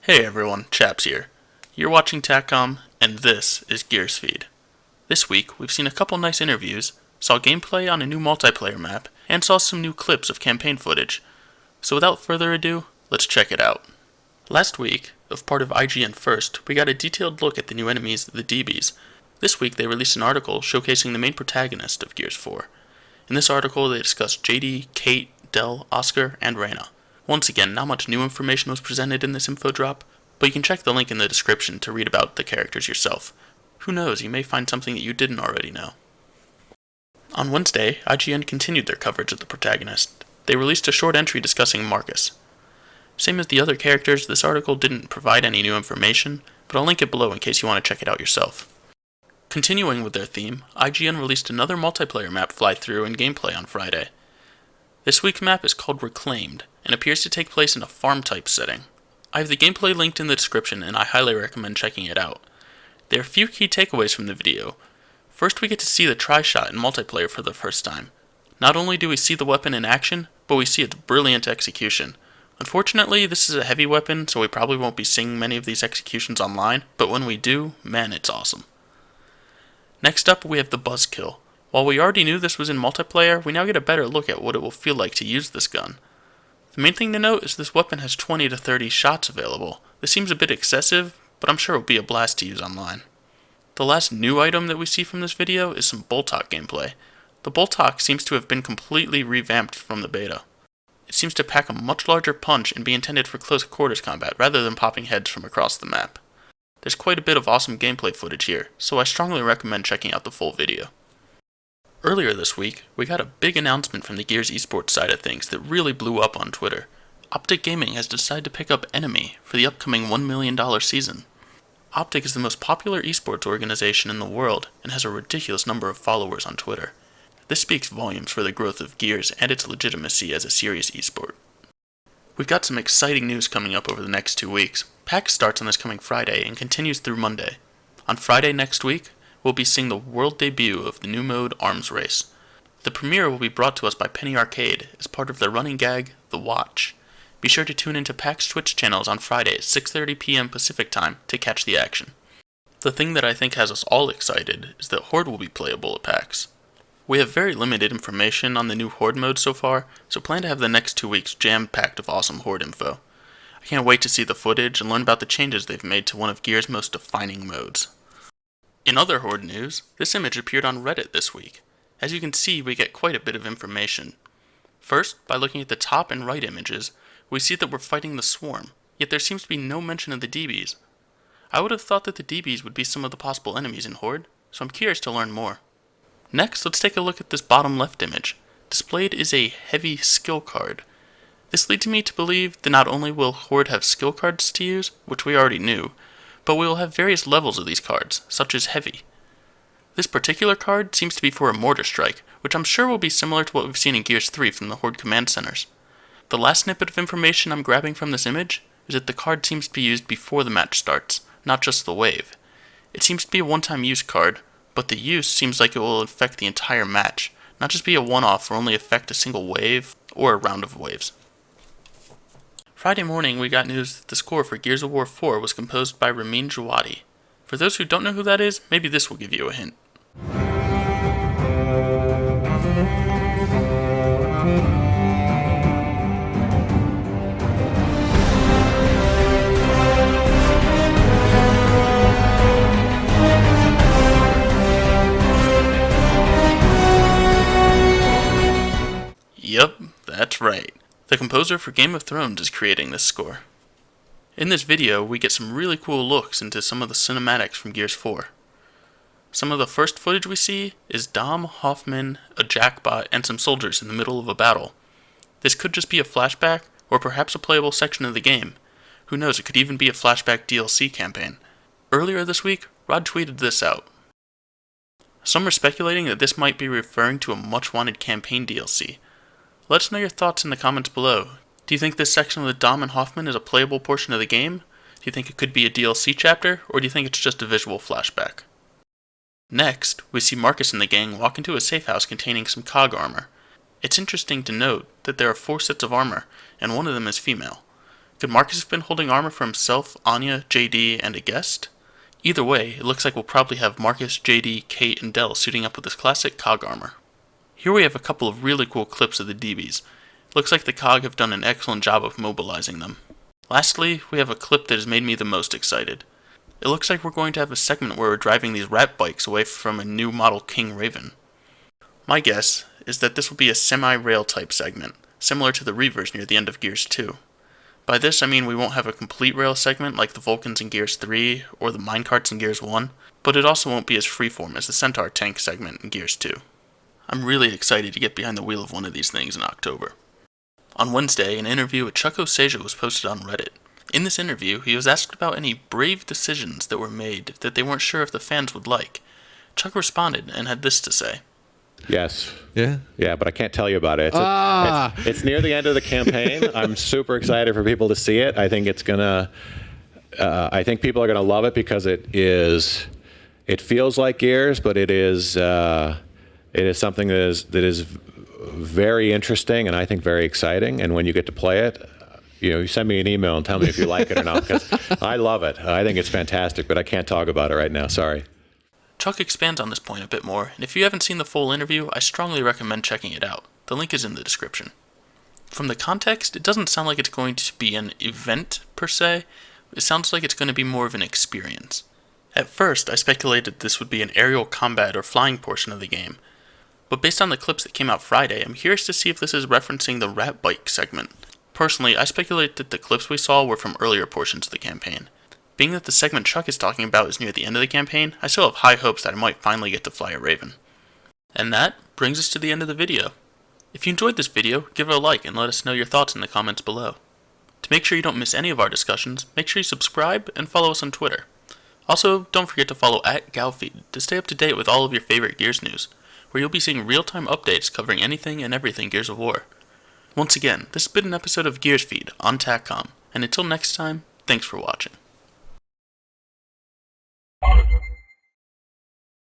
Hey everyone, Chaps here. You're watching Tac-Com, and this is Gears Feed. This week, we've seen a couple nice interviews, saw gameplay on a new multiplayer map, and saw some new clips of campaign footage. So without further ado, let's check it out. Last week, as part of IGN First, we got a detailed look at the new enemies, the DBs. This week, they released an article showcasing the main protagonist of Gears 4. In this article, they discussed JD, Kate, Del, Oscar, and Reyna. Once again, not much new information was presented in this info drop, but you can check the link in the description to read about the characters yourself. Who knows, you may find something that you didn't already know. On Wednesday, IGN continued their coverage of the protagonist. They released a short entry discussing Marcus. Same as the other characters, this article didn't provide any new information, but I'll link it below in case you want to check it out yourself. Continuing with their theme, IGN released another multiplayer map fly-through and gameplay on Friday. This week's map is called Reclaimed, and appears to take place in a farm-type setting. I have the gameplay linked in the description, and I highly recommend checking it out. There are a few key takeaways from the video. First, we get to see the tri-shot in multiplayer for the first time. Not only do we see the weapon in action, but we see its brilliant execution. Unfortunately, this is a heavy weapon, so we probably won't be seeing many of these executions online, but when we do, man, it's awesome. Next up, we have the Buzzkill. While we already knew this was in multiplayer, we now get a better look at what it will feel like to use this gun. The main thing to note is this weapon has 20 to 30 shots available. This seems a bit excessive, but I'm sure it will be a blast to use online. The last new item that we see from this video is some Bolt-Talk gameplay. The Bolt-Talk seems to have been completely revamped from the beta. It seems to pack a much larger punch and be intended for close quarters combat rather than popping heads from across the map. There's quite a bit of awesome gameplay footage here, so I strongly recommend checking out the full video. Earlier this week, we got a big announcement from the Gears esports side of things that really blew up on Twitter. OpTic Gaming has decided to pick up Enemy for the upcoming $1 million season. OpTic is the most popular esports organization in the world and has a ridiculous number of followers on Twitter. This speaks volumes for the growth of Gears and its legitimacy as a serious esport. We've got some exciting news coming up over the next 2 weeks. PAX starts on this coming Friday and continues through Monday. On Friday next week, we'll be seeing the world debut of the new mode Arms Race. The premiere will be brought to us by Penny Arcade as part of their running gag, The Watch. Be sure to tune into PAX Twitch channels on Friday at 6:30 p.m. Pacific Time to catch the action. The thing that I think has us all excited is that Horde will be playable at PAX. We have very limited information on the new Horde mode so far, so plan to have the next 2 weeks jam-packed with awesome Horde info. I can't wait to see the footage and learn about the changes they've made to one of Gears' most defining modes. In other Horde news, this image appeared on Reddit this week. As you can see, we get quite a bit of information. First, by looking at the top and right images, we see that we're fighting the Swarm, yet there seems to be no mention of the DBs. I would have thought that the DBs would be some of the possible enemies in Horde, so I'm curious to learn more. Next, let's take a look at this bottom left image. Displayed is a heavy skill card. This leads me to believe that not only will Horde have skill cards to use, which we already knew, but we will have various levels of these cards, such as heavy. This particular card seems to be for a mortar strike, which I'm sure will be similar to what we've seen in Gears 3 from the Horde command centers. The last snippet of information I'm grabbing from this image is that the card seems to be used before the match starts, not just the wave. It seems to be a one-time use card, but the use seems like it will affect the entire match, not just be a one-off or only affect a single wave or a round of waves. Friday morning, we got news that the score for Gears of War 4 was composed by Ramin Djawadi. For those who don't know who that is, maybe this will give you a hint. Yup, that's right. The composer for Game of Thrones is creating this score. In this video, we get some really cool looks into some of the cinematics from Gears 4. Some of the first footage we see is Dom, Hoffman, a jackbot, and some soldiers in the middle of a battle. This could just be a flashback, or perhaps a playable section of the game. Who knows, it could even be a flashback DLC campaign. Earlier this week, Rod tweeted this out. Some are speculating that this might be referring to a much-wanted campaign DLC. Let us know your thoughts in the comments below. Do you think this section with Dom and Hoffman is a playable portion of the game? Do you think it could be a DLC chapter, or do you think it's just a visual flashback? Next, we see Marcus and the gang walk into a safe house containing some COG armor. It's interesting to note that there are 4 sets of armor, and one of them is female. Could Marcus have been holding armor for himself, Anya, JD, and a guest? Either way, it looks like we'll probably have Marcus, JD, Kate, and Del suiting up with this classic COG armor. Here we have a couple of really cool clips of the DBs. Looks like the COG have done an excellent job of mobilizing them. Lastly, we have a clip that has made me the most excited. It looks like we're going to have a segment where we're driving these rat bikes away from a new model King Raven. My guess is that this will be a semi-rail type segment, similar to the Reavers near the end of Gears 2. By this I mean we won't have a complete rail segment like the Vulcans in Gears 3 or the minecarts in Gears 1, but it also won't be as freeform as the Centaur tank segment in Gears 2. I'm really excited to get behind the wheel of one of these things in October. On Wednesday, an interview with Chuck Oseija was posted on Reddit. In this interview, he was asked about any brave decisions that were made that they weren't sure if the fans would like. Chuck responded and had this to say. Yes. Yeah? Yeah, but I can't tell you about it. It's near the end of the campaign. I'm super excited for people to see it. I think it's gonna. I think people are gonna love it because it feels like Gears, but it is something that is very interesting and I think very exciting. And when you get to play it, you send me an email and tell me if you like it or not, because I love it. I think it's fantastic, but I can't talk about it right now. Sorry. Chuck expands on this point a bit more, and if you haven't seen the full interview, I strongly recommend checking it out. The link is in the description. From the context, it doesn't sound like it's going to be an event, per se. It sounds like it's going to be more of an experience. At first, I speculated this would be an aerial combat or flying portion of the game, but based on the clips that came out Friday, I'm curious to see if this is referencing the rat bike segment. Personally, I speculate that the clips we saw were from earlier portions of the campaign. Being that the segment Chuck is talking about is near the end of the campaign, I still have high hopes that I might finally get to fly a Raven. And that brings us to the end of the video. If you enjoyed this video, give it a like and let us know your thoughts in the comments below. To make sure you don't miss any of our discussions, make sure you subscribe and follow us on Twitter. Also, don't forget to follow @GalFeed to stay up to date with all of your favorite Gears news, where you'll be seeing real-time updates covering anything and everything Gears of War. Once again, this has been an episode of Gears Feed on Tac-Com, and until next time, thanks for watching.